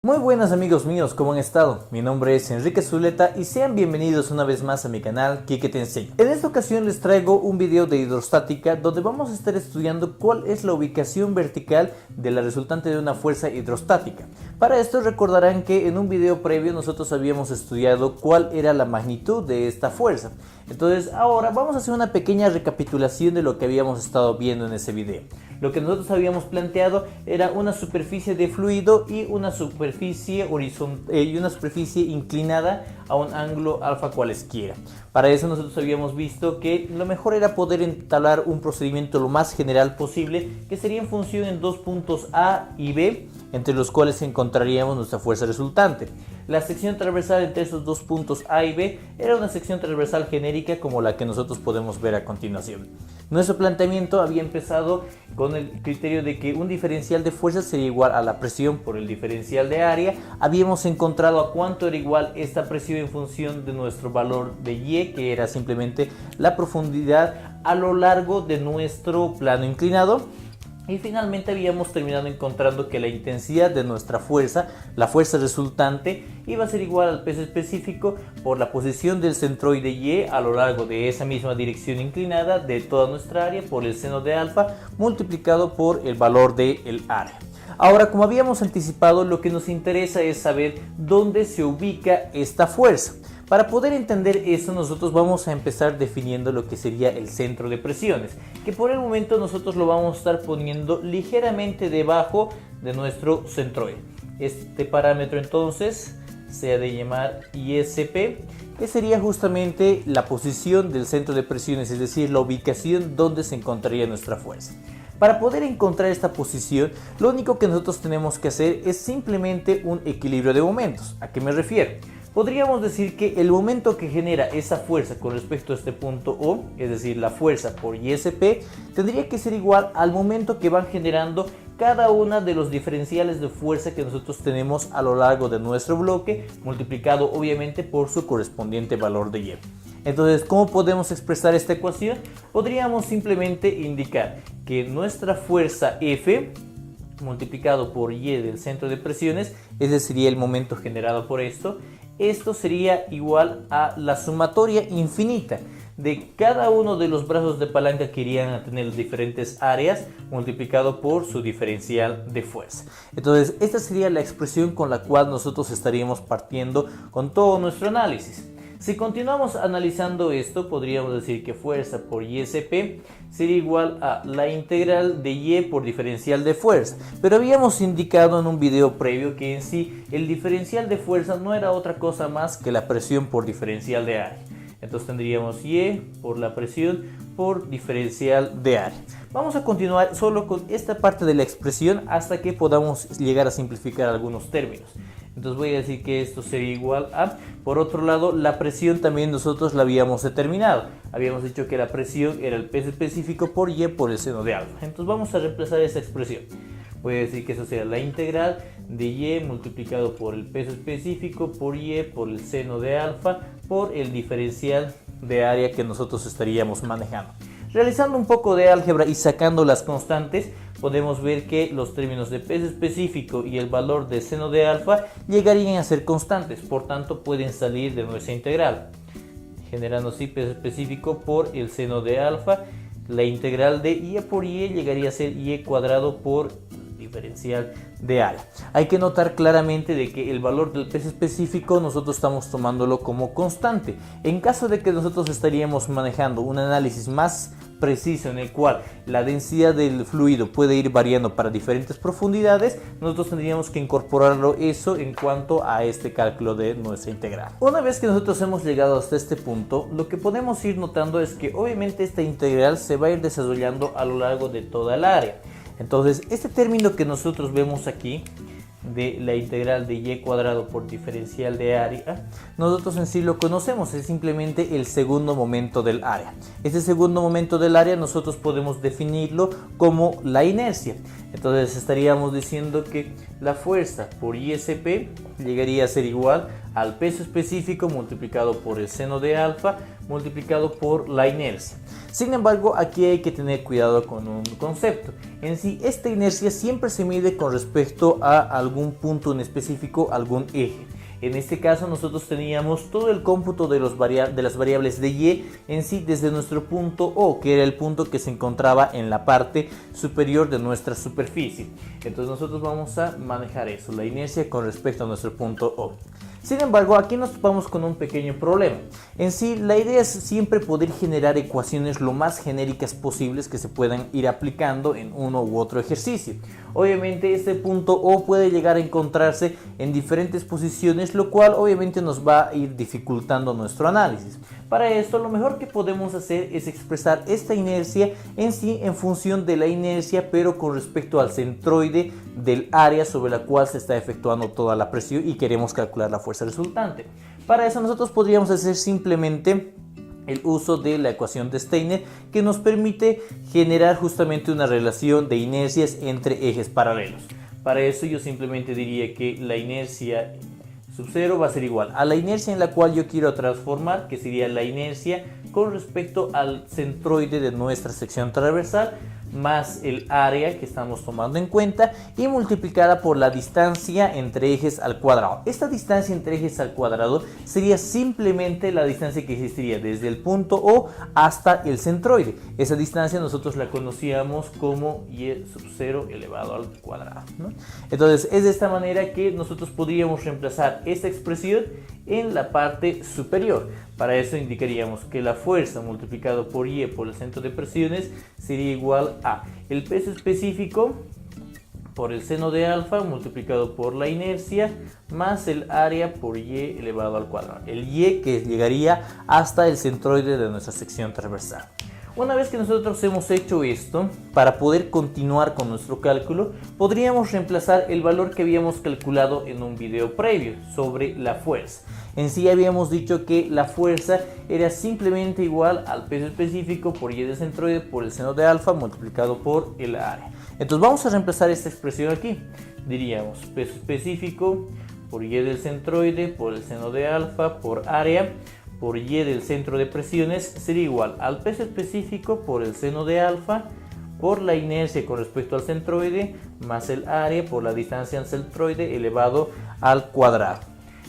Muy buenas amigos míos, ¿cómo han estado? Mi nombre es Enrique Zuleta y sean bienvenidos una vez más a mi canal Quique Te Enseña. En esta ocasión les traigo un video de hidrostática donde vamos a estar estudiando cuál es la ubicación vertical de la resultante de una fuerza hidrostática. Para esto recordarán que en un video previo nosotros habíamos estudiado cuál era la magnitud de esta fuerza. Entonces ahora vamos a hacer una pequeña recapitulación de lo que habíamos estado viendo en ese video. Lo que nosotros habíamos planteado era una superficie de fluido y una superficie horizontal y una superficie inclinada a un ángulo alfa cualesquiera. Para eso nosotros habíamos visto que lo mejor era poder entablar un procedimiento lo más general posible, que sería en función en dos puntos A y B, entre los cuales encontraríamos nuestra fuerza resultante. La sección transversal entre esos dos puntos A y B era una sección transversal genérica como la que nosotros podemos ver a continuación. Nuestro planteamiento había empezado con el criterio de que un diferencial de fuerza sería igual a la presión por el diferencial de área. Habíamos encontrado a cuánto era igual esta presión en función de nuestro valor de Y, que era simplemente la profundidad a lo largo de nuestro plano inclinado. Y finalmente habíamos terminado encontrando que la intensidad de nuestra fuerza, la fuerza resultante, iba a ser igual al peso específico por la posición del centroide Y a lo largo de esa misma dirección inclinada de toda nuestra área por el seno de alfa multiplicado por el valor del área. Ahora, como habíamos anticipado, lo que nos interesa es saber dónde se ubica esta fuerza. Para poder entender eso, nosotros vamos a empezar definiendo lo que sería el centro de presiones, que por el momento nosotros lo vamos a estar poniendo ligeramente debajo de nuestro centroide. Este parámetro entonces se ha de llamar ISP, que sería justamente la posición del centro de presiones, es decir, la ubicación donde se encontraría nuestra fuerza. Para poder encontrar esta posición, lo único que nosotros tenemos que hacer es simplemente un equilibrio de momentos. ¿A qué me refiero? Podríamos decir que el momento que genera esa fuerza con respecto a este punto O, es decir, la fuerza por ISP, tendría que ser igual al momento que van generando cada una de los diferenciales de fuerza que nosotros tenemos a lo largo de nuestro bloque, multiplicado obviamente por su correspondiente valor de Y. Entonces, ¿cómo podemos expresar esta ecuación? Podríamos simplemente indicar que nuestra fuerza F multiplicado por Y del centro de presiones, ese sería el momento generado por esto sería igual a la sumatoria infinita de cada uno de los brazos de palanca que irían a tener diferentes áreas multiplicado por su diferencial de fuerza. Entonces, esta sería la expresión con la cual nosotros estaríamos partiendo con todo nuestro análisis. Si continuamos analizando esto, podríamos decir que fuerza por ISP sería igual a la integral de Y por diferencial de fuerza. Pero habíamos indicado en un video previo que en sí el diferencial de fuerza no era otra cosa más que la presión por diferencial de área. Entonces tendríamos Y por la presión por diferencial de área. Vamos a continuar solo con esta parte de la expresión hasta que podamos llegar a simplificar algunos términos. Entonces voy a decir que esto sería igual a, por otro lado, la presión también nosotros la habíamos determinado. Habíamos dicho que la presión era el peso específico por Y por el seno de alfa. Entonces vamos a reemplazar esa expresión. Voy a decir que eso será la integral de Y multiplicado por el peso específico por Y por el seno de alfa por el diferencial de área que nosotros estaríamos manejando. Realizando un poco de álgebra y sacando las constantes, podemos ver que los términos de peso específico y el valor de seno de alfa llegarían a ser constantes, por tanto pueden salir de nuestra integral, generando así peso específico por el seno de alfa. La integral de Y por Y llegaría a ser Y cuadrado por diferencial de área. Hay que notar claramente de que el valor del peso específico nosotros estamos tomándolo como constante. En caso de que nosotros estaríamos manejando un análisis más preciso en el cual la densidad del fluido puede ir variando para diferentes profundidades, nosotros tendríamos que incorporarlo eso en cuanto a este cálculo de nuestra integral. Una vez que nosotros hemos llegado hasta este punto, lo que podemos ir notando es que obviamente esta integral se va a ir desarrollando a lo largo de toda el área. Entonces, este término que nosotros vemos aquí de la integral de Y cuadrado por diferencial de área, nosotros en sí lo conocemos, es simplemente el segundo momento del área. Este segundo momento del área nosotros podemos definirlo como la inercia. Entonces estaríamos diciendo que la fuerza por ISP llegaría a ser igual al peso específico multiplicado por el seno de alfa multiplicado por la inercia. Sin embargo, aquí hay que tener cuidado con un concepto. En sí, esta inercia siempre se mide con respecto a algún punto en específico, algún eje. En este caso nosotros teníamos todo el cómputo de las variables de y en sí desde nuestro punto O, que era el punto que se encontraba en la parte superior de nuestra superficie. Entonces nosotros vamos a manejar eso, la inercia con respecto a nuestro punto O. Sin embargo, aquí nos topamos con un pequeño problema. En sí, la idea es siempre poder generar ecuaciones lo más genéricas posibles que se puedan ir aplicando en uno u otro ejercicio. Obviamente, este punto O puede llegar a encontrarse en diferentes posiciones, lo cual obviamente nos va a ir dificultando nuestro análisis. Para esto, lo mejor que podemos hacer es expresar esta inercia en sí en función de la inercia, pero con respecto al centroide del área sobre la cual se está efectuando toda la presión y queremos calcular la fuerza resultante. Para eso nosotros podríamos hacer simplemente el uso de la ecuación de Steiner, que nos permite generar justamente una relación de inercias entre ejes paralelos. Para eso yo simplemente diría que la inercia sub 0 va a ser igual a la inercia en la cual yo quiero transformar, que sería la inercia con respecto al centroide de nuestra sección transversal, más el área que estamos tomando en cuenta y multiplicada por la distancia entre ejes al cuadrado. Esta distancia entre ejes al cuadrado sería simplemente la distancia que existiría desde el punto O hasta el centroide. Esa distancia nosotros la conocíamos como y sub 0 elevado al cuadrado, ¿no? Entonces es de esta manera que nosotros podríamos reemplazar esta expresión en la parte superior. Para eso indicaríamos que la fuerza multiplicado por Y por el centro de presiones sería igual a el peso específico por el seno de alfa multiplicado por la inercia más el área por Y elevado al cuadrado. El Y que llegaría hasta el centroide de nuestra sección transversal. Una vez que nosotros hemos hecho esto, para poder continuar con nuestro cálculo, podríamos reemplazar el valor que habíamos calculado en un video previo sobre la fuerza. En sí habíamos dicho que la fuerza era simplemente igual al peso específico por Y del centroide por el seno de alfa multiplicado por el área. Entonces vamos a reemplazar esta expresión aquí. Diríamos peso específico por Y del centroide por el seno de alfa por área por Y del centro de presiones sería igual al peso específico por el seno de alfa por la inercia con respecto al centroide más el área por la distancia al centroide elevado al cuadrado.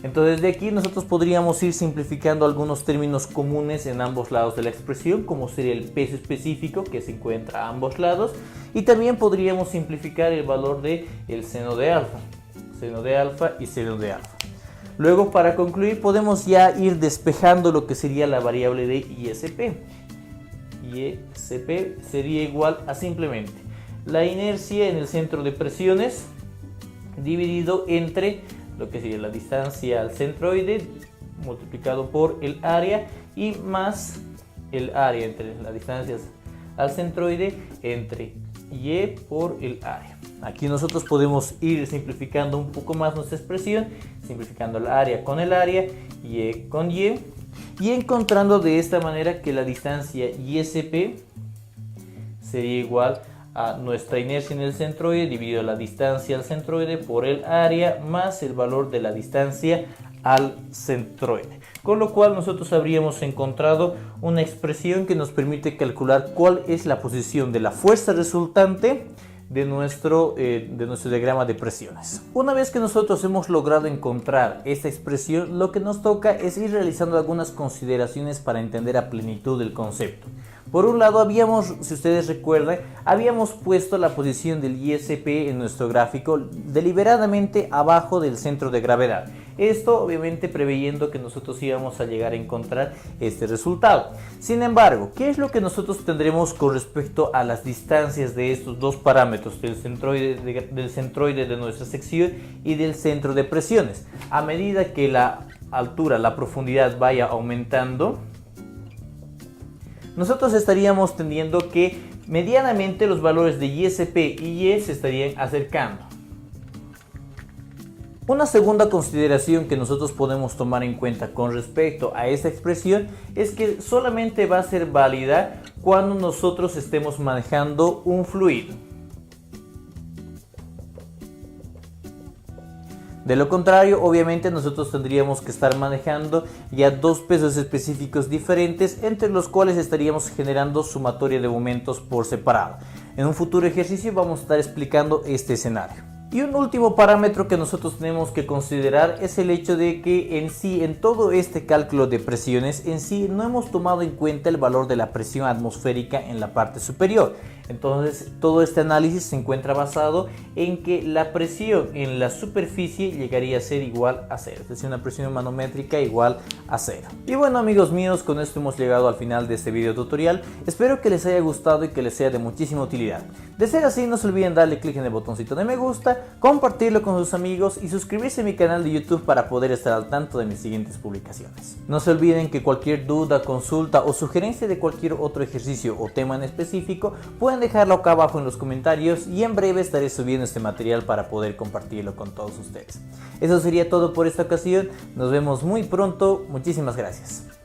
Entonces de aquí nosotros podríamos ir simplificando algunos términos comunes en ambos lados de la expresión, como sería el peso específico que se encuentra a ambos lados, y también podríamos simplificar el valor de el seno de alfa y seno de alfa. Luego, para concluir, podemos ya ir despejando lo que sería la variable de ISP. ISP sería igual a simplemente la inercia en el centro de presiones dividido entre lo que sería la distancia al centroide multiplicado por el área y más el área entre las distancias al centroide entre Y por el área. Aquí nosotros podemos ir simplificando un poco más nuestra expresión, simplificando el área con el área, Y con Y encontrando de esta manera que la distancia ISP sería igual a nuestra inercia en el centroide dividido la distancia al centroide por el área más el valor de la distancia al centroide. Con lo cual nosotros habríamos encontrado una expresión que nos permite calcular cuál es la posición de la fuerza resultante de nuestro diagrama de presiones. Una vez que nosotros hemos logrado encontrar esta expresión, lo que nos toca es ir realizando algunas consideraciones para entender a plenitud el concepto. Por un lado, si ustedes recuerdan, habíamos puesto la posición del ISP en nuestro gráfico deliberadamente abajo del centro de gravedad. Esto obviamente preveyendo que nosotros íbamos a llegar a encontrar este resultado. Sin embargo, ¿qué es lo que nosotros tendremos con respecto a las distancias de estos dos parámetros, del centroide de nuestra sección y del centro de presiones? A medida que la altura, la profundidad vaya aumentando, nosotros estaríamos teniendo que medianamente los valores de ISP y Y se estarían acercando. Una segunda consideración que nosotros podemos tomar en cuenta con respecto a esta expresión es que solamente va a ser válida cuando nosotros estemos manejando un fluido. De lo contrario, obviamente nosotros tendríamos que estar manejando ya dos pesos específicos diferentes, entre los cuales estaríamos generando sumatoria de momentos por separado. En un futuro ejercicio vamos a estar explicando este escenario. Y un último parámetro que nosotros tenemos que considerar es el hecho de que en todo este cálculo de presiones no hemos tomado en cuenta el valor de la presión atmosférica en la parte superior. Entonces todo este análisis se encuentra basado en que la presión en la superficie llegaría a ser igual a cero, es decir, una presión manométrica igual a cero. Y bueno, amigos míos, con esto hemos llegado al final de este video tutorial. Espero que les haya gustado y que les sea de muchísima utilidad. De ser así, no se olviden darle clic en el botoncito de me gusta, compartirlo con sus amigos y suscribirse a mi canal de YouTube para poder estar al tanto de mis siguientes publicaciones. No se olviden que cualquier duda, consulta o sugerencia de cualquier otro ejercicio o tema en específico pueden dejarlo acá abajo en los comentarios y en breve estaré subiendo este material para poder compartirlo con todos ustedes. Eso sería todo por esta ocasión, nos vemos muy pronto, muchísimas gracias.